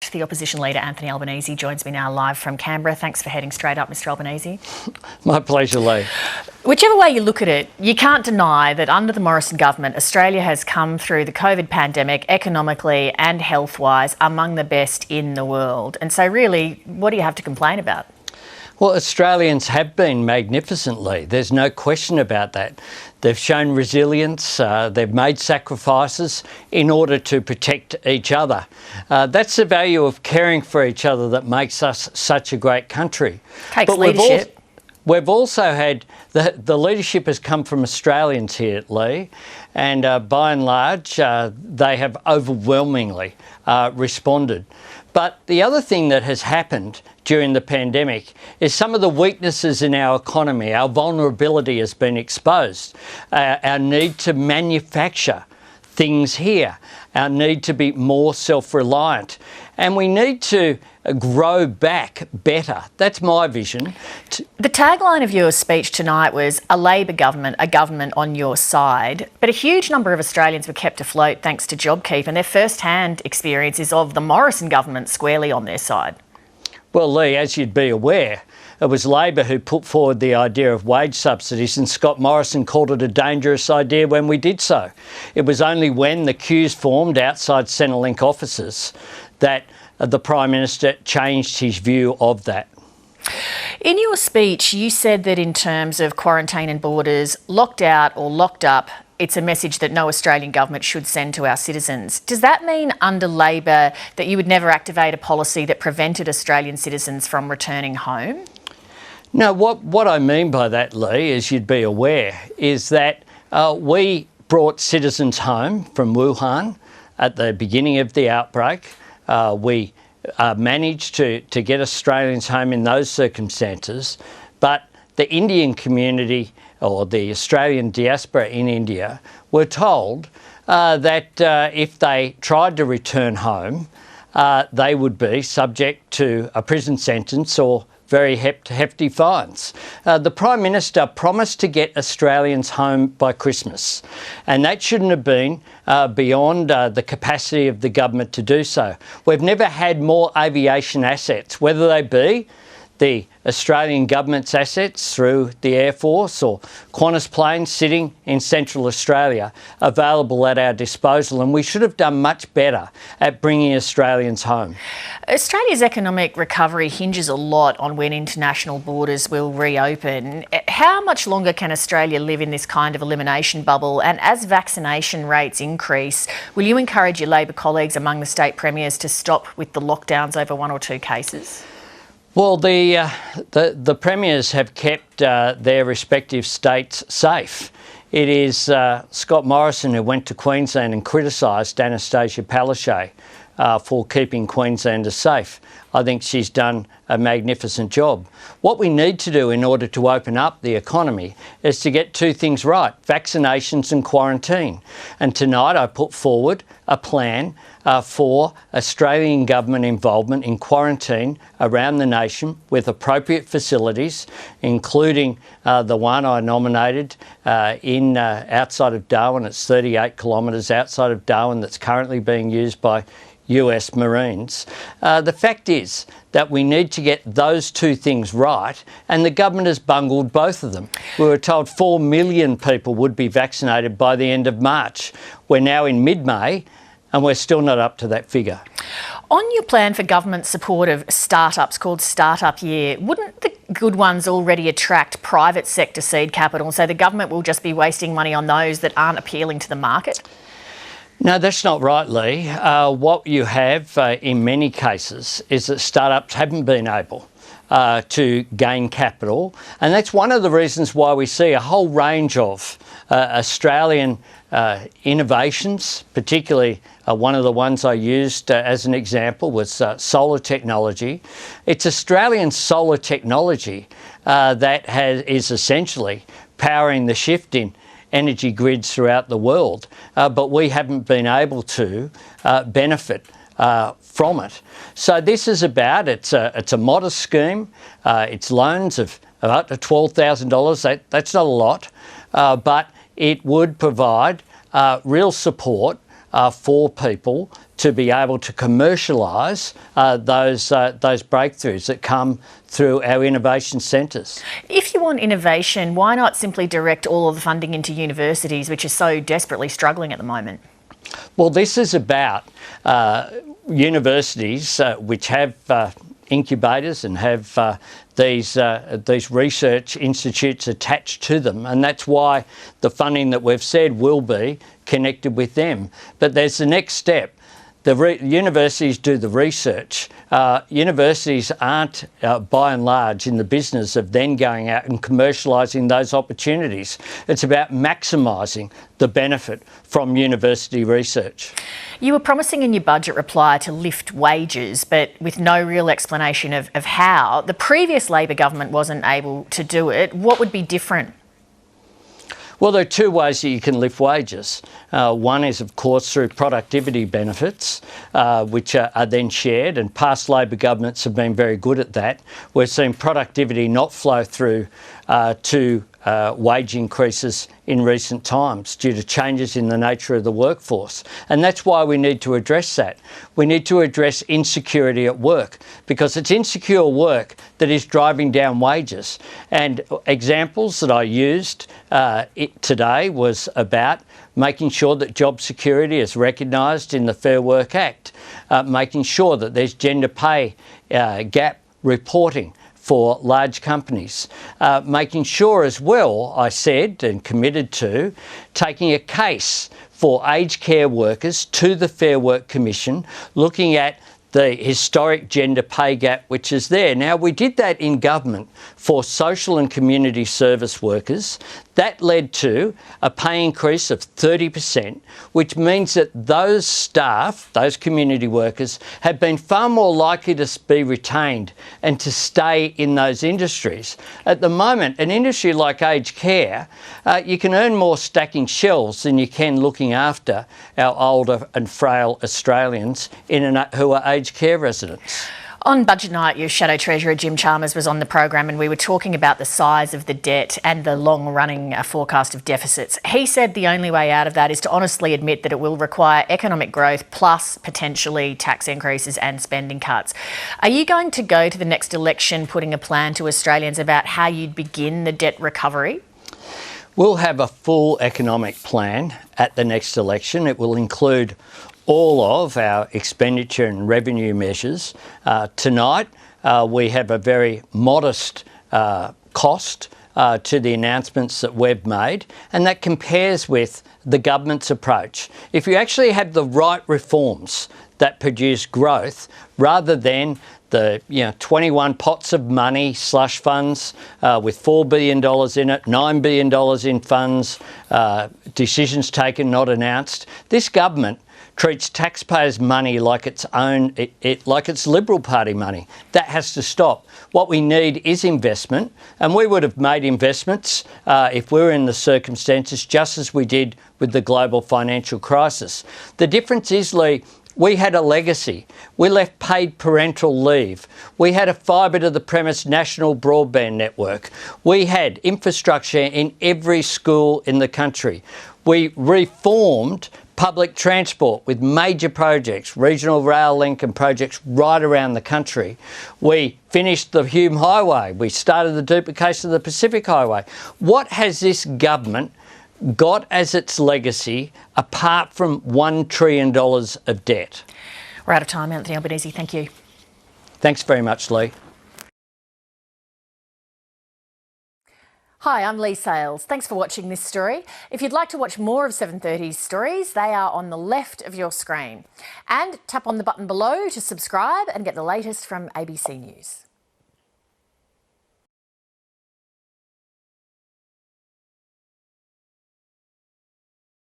guest, the Opposition Leader Anthony Albanese, joins me now live from Canberra. Thanks for heading straight up, Mr Albanese. My pleasure, Leigh. Whichever way you look at it, you can't deny that under the Morrison government, Australia has come through the COVID pandemic economically and health-wise among the best in the world. And so really, what do you have to complain about? Well, Australians have been magnificently. There's no question about that. They've shown resilience, they've made sacrifices in order to protect each other. That's the value of caring for each other that makes us such a great country. Takes leadership. We've also had, the leadership has come from Australians here, Leigh, and by and large, they have overwhelmingly responded. But the other thing that has happened during the pandemic is some of the weaknesses in our economy. Our vulnerability has been exposed. Our need to manufacture things here, our need to be more self-reliant, and we need to grow back better. That's my vision. The tagline of your speech tonight was a Labor government, a government on your side, but a huge number of Australians were kept afloat thanks to JobKeeper, and their first-hand experience is of the Morrison government squarely on their side. Well, Leigh, as you'd be aware, it was Labor who put forward the idea of wage subsidies, and Scott Morrison called it a dangerous idea when we did so. It was only when the queues formed outside Centrelink offices that the Prime Minister changed his view of that. In your speech, you said that in terms of quarantine and borders, locked out or locked up, it's a message that no Australian government should send to our citizens. Does that mean under Labor that you would never activate a policy that prevented Australian citizens from returning home? No, what I mean by that, Leigh, as you'd be aware, is that we brought citizens home from Wuhan at the beginning of the outbreak. We managed to get Australians home in those circumstances, but the Indian community or the Australian diaspora in India were told that if they tried to return home, they would be subject to a prison sentence or very hefty fines. The Prime Minister promised to get Australians home by Christmas, and that shouldn't have been beyond the capacity of the government to do so. We've never had more aviation assets, whether they be the Australian government's assets through the Air Force or Qantas planes sitting in Central Australia available at our disposal, and we should have done much better at bringing Australians home. Australia's economic recovery hinges a lot on when international borders will reopen. How much longer can Australia live in this kind of elimination bubble? And as vaccination rates increase, will you encourage your Labor colleagues among the state premiers to stop with the lockdowns over one or two cases? Well, the premiers have kept their respective states safe. It is Scott Morrison who went to Queensland and criticised Anastasia Palaszczuk for keeping Queenslanders safe. I think she's done a magnificent job. What we need to do in order to open up the economy is to get two things right: vaccinations and quarantine. And tonight I put forward a plan for Australian government involvement in quarantine around the nation with appropriate facilities, including the one I nominated outside of Darwin. It's 38 kilometres outside of Darwin that's currently being used by US Marines. The fact is that we need to get those two things right, and the government has bungled both of them. We were told 4 million people would be vaccinated by the end of March. We're now in mid-May, and we're still not up to that figure. On your plan for government support of startups called Startup Year, wouldn't the good ones already attract private sector seed capital, so the government will just be wasting money on those that aren't appealing to the market? No, that's not right, Leigh. What you have in many cases is that startups haven't been able to gain capital, and that's one of the reasons why we see a whole range of Australian innovations, particularly one of the ones I used as an example was solar technology. It's Australian solar technology that is essentially powering the shift in energy grids throughout the world, but we haven't been able to benefit from it. So this is about, it's a modest scheme. It's loans of up to $12,000. That's not a lot, but it would provide real support for people to be able to commercialise those breakthroughs that come through our innovation centres. If you want innovation, why not simply direct all of the funding into universities, which are so desperately struggling at the moment? Well, this is about universities which have incubators and have these research institutes attached to them, and that's why the funding that we've said will be connected with them. But there's the next step. The universities do the research. Universities aren't, by and large, in the business of then going out and commercialising those opportunities. It's about maximising the benefit from university research. You were promising in your budget reply to lift wages, but with no real explanation of how. The previous Labor government wasn't able to do it. What would be different? Well, there are two ways that you can lift wages. One is, of course, through productivity benefits, which are then shared, and past Labor governments have been very good at that. We've seen productivity not flow through to wage increases in recent times due to changes in the nature of the workforce. And that's why we need to address that. We need to address insecurity at work, because it's insecure work that is driving down wages. And examples that I used today was about making sure that job security is recognised in the Fair Work Act, making sure that there's gender pay gap reporting for large companies. Making sure as well, I said and committed to, taking a case for aged care workers to the Fair Work Commission, looking at the historic gender pay gap which is there. Now, we did that in government for social and community service workers. That led to a pay increase of 30%, which means that those staff, those community workers, have been far more likely to be retained and to stay in those industries. At the moment, an industry like aged care, you can earn more stacking shelves than you can looking after our older and frail Australians who are aged care residents. On budget night, your Shadow Treasurer Jim Chalmers was on the program and we were talking about the size of the debt and the long-running forecast of deficits. He said the only way out of that is to honestly admit that it will require economic growth plus potentially tax increases and spending cuts. Are you going to go to the next election putting a plan to Australians about how you'd begin the debt recovery? We'll have a full economic plan at the next election. It will include all of our expenditure and revenue measures. Tonight, we have a very modest cost to the announcements that we've made, and that compares with the government's approach. If you actually have the right reforms that produce growth, rather than the 21 pots of money, slush funds with $4 billion in it, $9 billion in funds, decisions taken, not announced, this government treats taxpayers' money like its own, like it's Liberal Party money. That has to stop. What we need is investment, and we would have made investments if we were in the circumstances just as we did with the global financial crisis. The difference is, Leigh, we had a legacy. We left paid parental leave. We had a fibre to the premise national broadband network. We had infrastructure in every school in the country. We reformed public transport with major projects, regional rail link and projects right around the country. We finished the Hume Highway. We started the duplication of the Pacific Highway. What has this government got as its legacy apart from $1 trillion of debt? We're out of time, Anthony Albanese. Thank you. Thanks very much, Leigh. Hi, I'm Leigh Sales. Thanks for watching this story. If you'd like to watch more of 7:30's stories, they are on the left of your screen. And tap on the button below to subscribe and get the latest from ABC News.